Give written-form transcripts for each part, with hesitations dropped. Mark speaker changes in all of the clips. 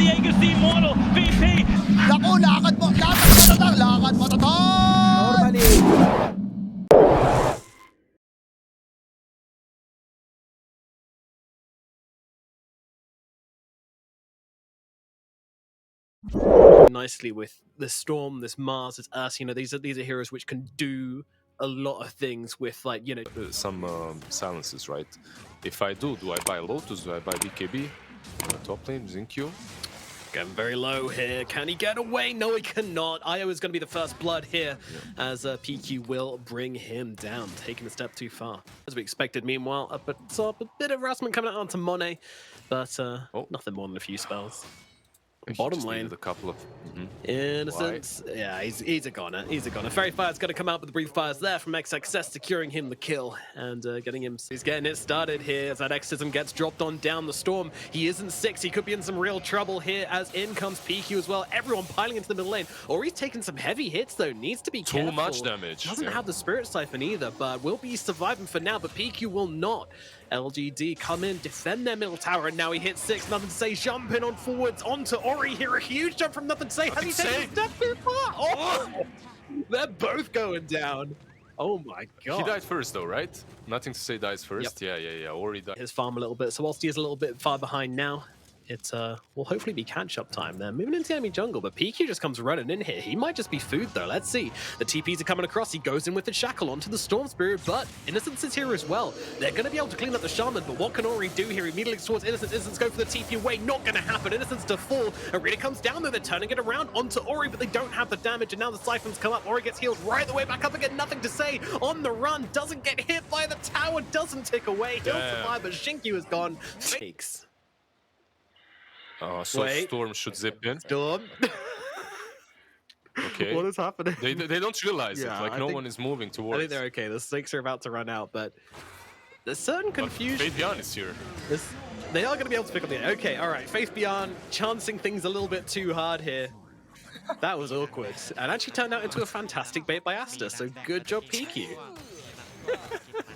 Speaker 1: Diego's the immortal VP.
Speaker 2: Naku, lakad mo tatang, lakad mo tatang!
Speaker 3: Normally.
Speaker 4: Nicely with the Storm, this Mars, this Aster, you know, these are heroes which can do a lot of things with, like, you know,
Speaker 5: some silences, right? If I do I buy Lotus? Do I buy BKB? Top lane, Zinq.
Speaker 4: getting very low here. Can he get away? No, he cannot. Io is going to be the first blood here, as PQ will bring him down, taking a step too far, as we expected. Meanwhile, up at top, a bit of harassment coming out onto Monet, but nothing more than a few spells. Bottom lane,
Speaker 5: a couple of
Speaker 4: Innocence. Yeah, he's a goner. He's a goner. Fairy Fire's going to come out with the brief fires there from XXS, securing him the kill and getting him. He's getting it started here as that Exorcism gets dropped on down the Storm. He isn't 6. He could be in some real trouble here as in comes PQ as well. Everyone piling into the middle lane. Or he's taking some heavy hits though. Needs to be careful.
Speaker 5: Too much damage.
Speaker 4: Doesn't have the Spirit Siphon either, but will be surviving for now. But PQ will not. LGD come in, defend their middle tower, and now he hits 6. Nothing to say. Jumping on forwards onto Ori here. A huge jump from Nothing to say. Has he taken a step too far? Oh! They're both going down. Oh my god.
Speaker 5: He died first though, right? Nothing to say dies first. Yep. Yeah. Ori died.
Speaker 4: His farm a little bit. So whilst he is a little bit far behind now, it will hopefully be catch-up time. They're moving into the enemy jungle, but PQ just comes running in here. He might just be food, though. Let's see. The TPs are coming across. He goes in with the Shackle onto the Storm Spirit, but Innocence is here as well. They're going to be able to clean up the Shaman, but what can Ori do here? Immediately towards Innocence. Innocence go for the TP away. Not going to happen. Innocence to fall. Arena comes down, though. They're turning it around onto Ori, but they don't have the damage, and now the Siphons come up. Ori gets healed right the way back up again. Nothing to say. On the run. Doesn't get hit by the tower. Doesn't tick away. He'll survive, but Xingqiu is gone. Takes.
Speaker 5: So
Speaker 4: Wait.
Speaker 5: Storm should zip in.
Speaker 4: Storm.
Speaker 5: Okay.
Speaker 4: What is happening?
Speaker 5: They don't realize it. Like, no one is moving towards.
Speaker 4: I think they're okay. The snakes are about to run out, but there's certain confusion.
Speaker 5: Fabian is here.
Speaker 4: They are going to be able to pick up the... Okay, all right. Faith Beyond chancing things a little bit too hard here. That was awkward. And actually turned out into a fantastic bait by Aster, so good job, PQ.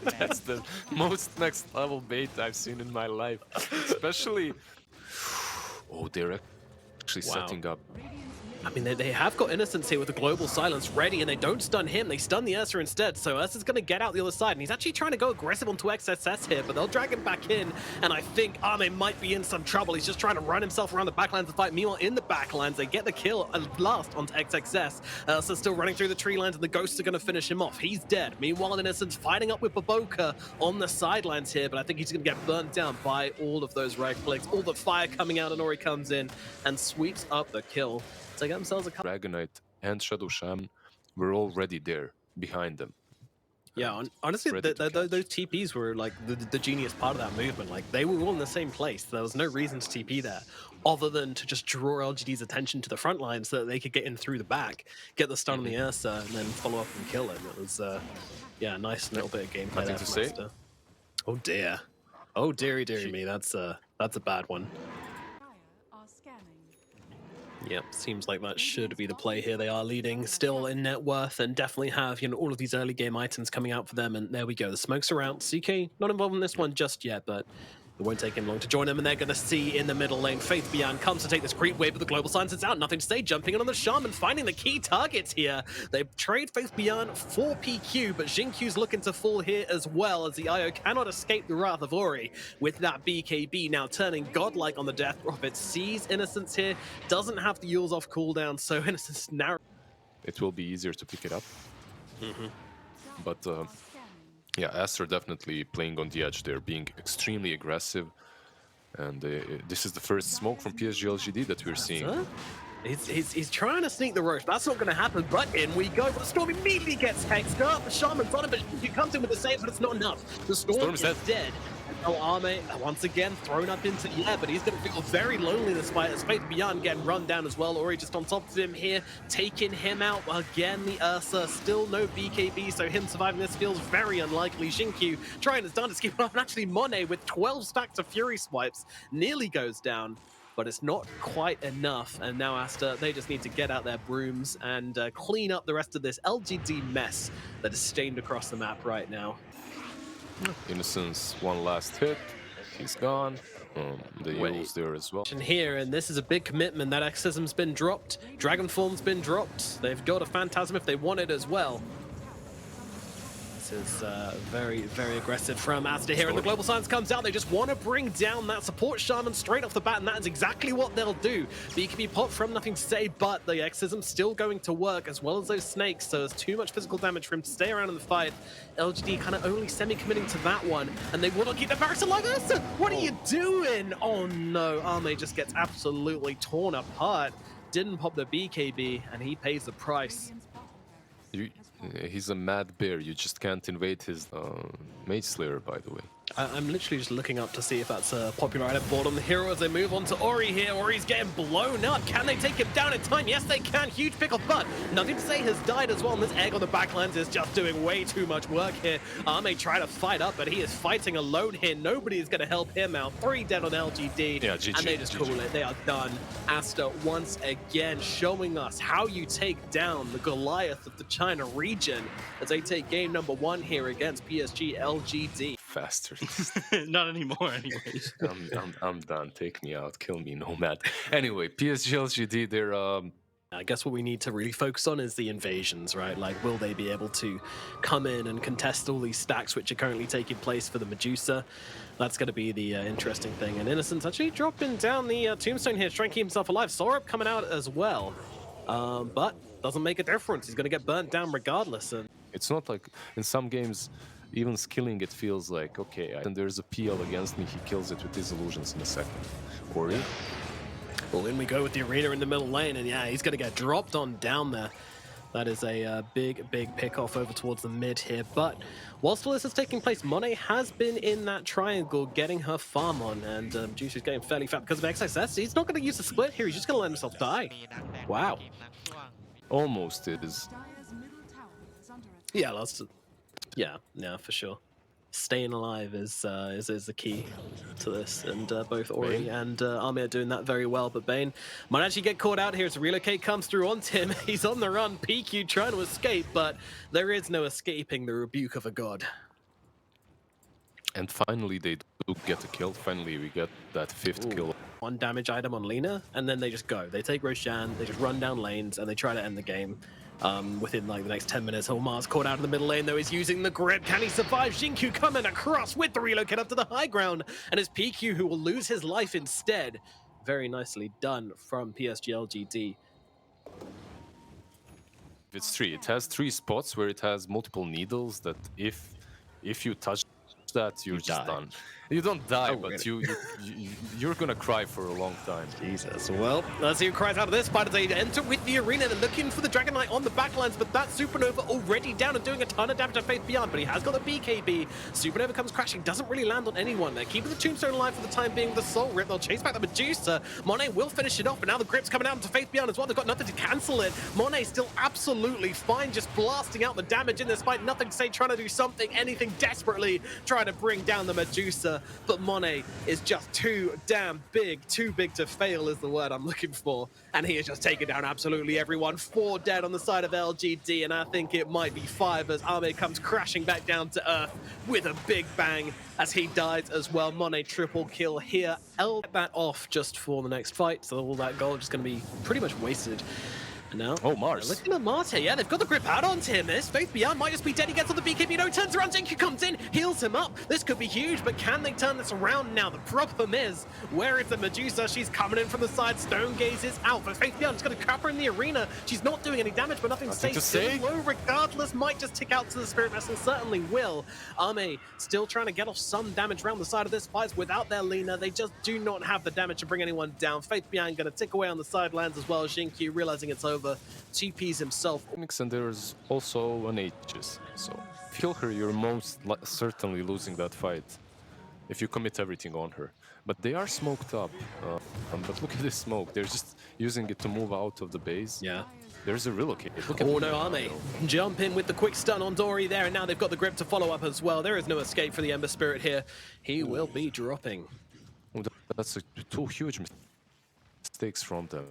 Speaker 5: That's the most next level bait I've seen in my life. Especially... Oh, they're actually setting up.
Speaker 4: I mean, they have got Innocence here with the Global Silence ready, and they don't stun him. They stun the Ursa instead, so Ursa's going to get out the other side, and he's actually trying to go aggressive onto XSS here, but they'll drag him back in, and I think Ame might be in some trouble. He's just trying to run himself around the backlines to fight. Meanwhile, in the backlines, they get the kill at last onto XXS. Ursa's still running through the tree lines, and the Ghosts are going to finish him off. He's dead. Meanwhile, Innocence fighting up with Baboka on the sidelines here, but I think he's going to get burnt down by all of those right clicks. All the fire coming out, and Ori comes in and sweeps up the kill. They got themselves a
Speaker 5: Dragonite and Shadow Shaman were already there behind them.
Speaker 4: Yeah, honestly, those TPs were like the genius part of that movement. Like, they were all in the same place. There was no reason to TP there, other than to just draw LGD's attention to the front line so that they could get in through the back, get the stun on the Ursa, and then follow up and kill him. It was, yeah, a nice little bit of gameplay.
Speaker 5: Nothing to say.
Speaker 4: Aster. Oh dear. Oh dearie me. That's a bad one. Yep, seems like that should be the play here. They are leading still in net worth and definitely have, you know, all of these early game items coming out for them. And there we go. The smokes are out. CK not involved in this one just yet, but it won't take him long to join them. And they're going to see in the middle lane, Faith Beyond comes to take this creep wave, but the Global Silence is out. Nothing to say. Jumping in on the Shaman, finding the key targets here. They trade Faith Beyond for PQ, but Xingqiu's looking to fall here as well, as the IO cannot escape the wrath of Ori. With that BKB now turning godlike on the Death Prophet, sees Innocence here, doesn't have the Yules off cooldown, so Innocence now...
Speaker 5: It will be easier to pick it up. But... yeah, Aster definitely playing on the edge there, being extremely aggressive. And this is the first smoke from PSG.LGD that we're seeing.
Speaker 4: He's trying to sneak the roach. That's not going to happen, but in we go. But the Storm immediately gets hexed up. The Shaman's on him, but he comes in with the saves, but it's not enough. The Storm is dead. Oh, Ame, once again, thrown up into the air, but he's going to feel very lonely despite his Faith Beyond getting run down as well. Ori just on top of him here, taking him out. Again, the Ursa, still no BKB, so him surviving this feels very unlikely. Xingqiu trying his darndest to keep up, and actually Monet with 12 stacks of Fury Swipes nearly goes down. But it's not quite enough, and now Aster, they just need to get out their brooms and clean up the rest of this LGD mess that is stained across the map right now.
Speaker 5: Innocence, one last hit. He's gone. The Yule's there as well.
Speaker 4: Here, and this is a big commitment. That Exorcism's been dropped. Dragon Form's been dropped. They've got a Phantasm if they want it as well. This is very, very aggressive from Aster here, and the Global Silence comes out. They just want to bring down that support Shaman straight off the bat, and that is exactly what they'll do. BKB pop from nothing to say, but the Exorcism's still going to work, as well as those snakes, so there's too much physical damage for him to stay around in the fight. LGD kind of only semi-committing to that one, and they will not keep the barracks alive. Aster, what are you doing? Oh no, Arme just gets absolutely torn apart. Didn't pop the BKB, and he pays the price.
Speaker 5: He's a mad bear. You just can't invade his Mage Slayer, by the way.
Speaker 4: I'm literally just looking up to see if that's a popular item board on the hero as they move on to Ori here. Ori's getting blown up. Can they take him down in time? Yes, they can. Huge pickoff, but nothing to say has died as well. And this egg on the backlines is just doing way too much work here. Arme trying to fight up, but he is fighting alone here. Nobody is going to help him out. 3 dead on LGD.
Speaker 5: Yeah, GG,
Speaker 4: and they just call it. They are done. Aster once again showing us how you take down the Goliath of the China region as they take game number 1 here against PSG.LGD.
Speaker 5: Faster.
Speaker 1: Not anymore, anyways.
Speaker 5: I'm done. Take me out. Kill me, Nomad. Anyway, PSG.LGD, they're...
Speaker 4: I guess what we need to really focus on is the invasions, right? Like, will they be able to come in and contest all these stacks which are currently taking place for the Medusa? That's going to be the interesting thing. And Innocence actually dropping down the tombstone here, trying to keep himself alive. Sorup coming out as well. But doesn't make a difference. He's going to get burnt down regardless. And
Speaker 5: it's not like in some games, even skilling it feels like, okay, and there's a PL against me, he kills it with his illusions in a second. Ori?
Speaker 4: Well, in we go with the arena in the middle lane, and yeah, he's going to get dropped on down there. That is a big pick-off over towards the mid here. But whilst all this is taking place, Monet has been in that triangle getting her farm on, and Juice is getting fairly fat because of XSS. He's not going to use the split here, he's just going to let himself die. Wow.
Speaker 5: Almost it is.
Speaker 4: Yeah, yeah, for sure. Staying alive is the key to this, and both Ori
Speaker 5: Bane
Speaker 4: and Arme are doing that very well. But Bane might actually get caught out here as Relocate comes through onto him. He's on the run, PQ trying to escape, but there is no escaping the rebuke of a god.
Speaker 5: And finally they do get a kill. Finally we get that 5th kill.
Speaker 4: 1 damage item on Lina, and then they just go. They take Roshan, they just run down lanes, and they try to end the game. Within like the next 10 minutes, Holmar's caught out in the middle lane though. He's using the grip. Can he survive? Xingqiu coming across with the relocate up to the high ground, and it's PQ who will lose his life instead. Very nicely done from PSG.LGD.
Speaker 5: It's 3. It has 3 spots where it has multiple needles that if you touch that, you're just done. You don't die, but really? you're gonna cry for a long time.
Speaker 4: Jesus. Well, let's see who cries out of this fight as they enter with the arena. They're looking for the Dragon Knight on the backlines, but that Supernova already down and doing a ton of damage to Faith Beyond, but he has got the BKB. Supernova comes crashing, doesn't really land on anyone. They're keeping the Tombstone alive for the time being with the Soul Rip. They'll chase back the Medusa. Monet will finish it off, but now the grip's coming out into Faith Beyond as well. They've got nothing to cancel it. Monet still absolutely fine, just blasting out the damage in this fight. Nothing to say, trying to do something, anything desperately, trying to bring down the Medusa, but Monet is just too damn big. Too big to fail is the word I'm looking for. And he is just taking down absolutely everyone. 4 dead on the side of LGD, and I think it might be 5 as Arme comes crashing back down to earth with a big bang as he dies as well. Monet triple kill here. L get that off just for the next fight, so all that gold is going to be pretty much wasted. And now,
Speaker 5: Mars.
Speaker 4: Looking at Marte, yeah, they've got the grip out onto him. This Faith Beyond might just be dead. He gets on the BKB, no, turns around, Xingqiu comes in, heals him up. This could be huge, but can they turn this around now? The problem is, where is the Medusa? She's coming in from the side. Stone Gaze is out, but Faith Beyond is going to trap her in the arena. She's not doing any damage, but nothing to say. Low regardless, might just tick out to the Spirit Vessel, certainly will. Arme still trying to get off some damage around the side of this fight without their Lina. They just do not have the damage to bring anyone down. Faith Beyond going to tick away on the sidelines as well. Xingqiu realizing it's over. TP's himself.
Speaker 5: And there's also an Aegis, so kill her, you're most certainly losing that fight if you commit everything on her. But they are smoked up, but look at this smoke, they're just using it to move out of the base.
Speaker 4: Yeah.
Speaker 5: There's a relocate. Look at
Speaker 4: no, Arme jump in with the quick stun on Dory there, and now they've got the grip to follow up as well. There is no escape for the Ember Spirit here. He will be dropping.
Speaker 5: Oh, that's 2 huge mistakes from them.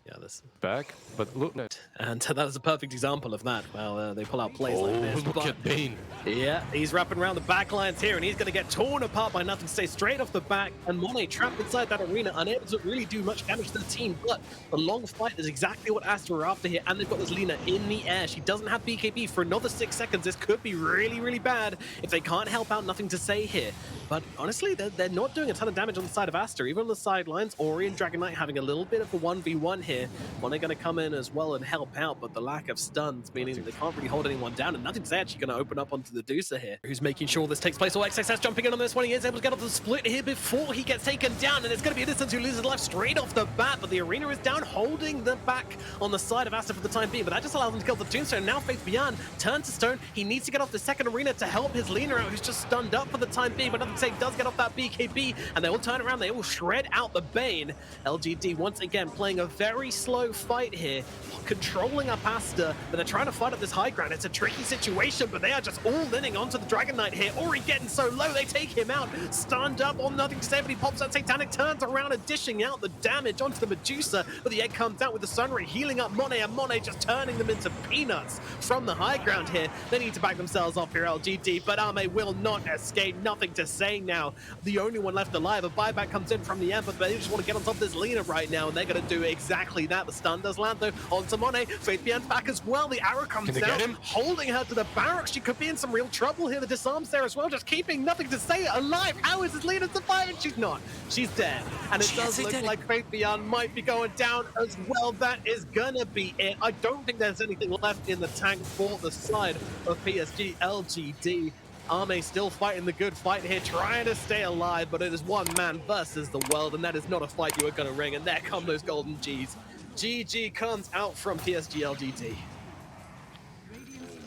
Speaker 4: Yeah, this.
Speaker 5: back, but look.
Speaker 4: And that is a perfect example of that. Well, they pull out plays like this.
Speaker 5: Look
Speaker 4: But
Speaker 5: at Bane.
Speaker 4: yeah, he's wrapping around the back lines here, and he's going to get torn apart by nothing. Stay straight off the back, and Monet trapped inside that arena, unable to really do much damage to the team. But the long fight is exactly what Aster are after here, and they've got this Lina in the air. She doesn't have BKB for another 6 seconds. This could be really, really bad if they can't help out. Nothing to say here. But honestly, they're not doing a ton of damage on the side of Aster. Even on the sidelines, Ori and Dragon Knight having a little bit of a 1v1 here. Monet going to come in as well and help out, but the lack of stuns, meaning that they can't really hold anyone down, and nothing's actually going to open up onto the Deucer here, who's making sure this takes place. Oh, XXS jumping in on this one. He is able to get off the split here before he gets taken down, and it's going to be a distance who loses life straight off the bat, but the arena is down, holding the back on the side of Aster for the time being, but that just allows him to kill the Tombstone. Now Faith Beyond turns to stone. He needs to get off the second arena to help his Lina out, who's just stunned up for the time being, but nothing to say, does get off that BKB, and they will turn around, they will shred out the Bane. LGD once again playing a very slow fight here, controlling up Aster, but they're trying to fight up this high ground. It's a tricky situation, but they are just all leaning onto the Dragon Knight here. Ori getting so low, they take him out. Stunned up on nothing to say, but he pops out Satanic, turns around and dishing out the damage onto the Medusa, but the egg comes out with the Sun Ray, healing up Monet, and Monet just turning them into peanuts from the high ground here. They need to back themselves off here, LGD, but Ame will not escape. Nothing to say now. The only one left alive, a buyback comes in from the Emperor, but they just want to get on top of this Lina right now, and they're going to do exactly that. The stun does land though onto Monet. Faith Beyond's back as well. The arrow comes down, holding her to the barracks. She could be in some real trouble here. The disarm's there as well, just keeping nothing to say alive. How is this Lina surviving? She's not. She's dead. And it does look like Faith Beyond might be going down as well. That is gonna be it. I don't think there's anything left in the tank for the side of PSG.LGD. Ame still fighting the good fight here, trying to stay alive, but it is one man versus the world, and that is not a fight you are going to ring, and there come those golden Gs. GG comes out from PSG.LGD.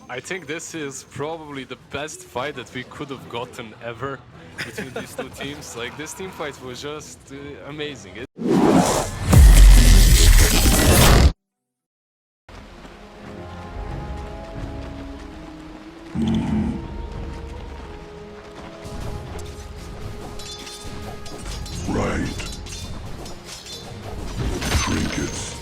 Speaker 5: I think this is probably the best fight that we could have gotten ever between these two teams. Like, this team fight was just amazing.
Speaker 3: Right. Trinkets.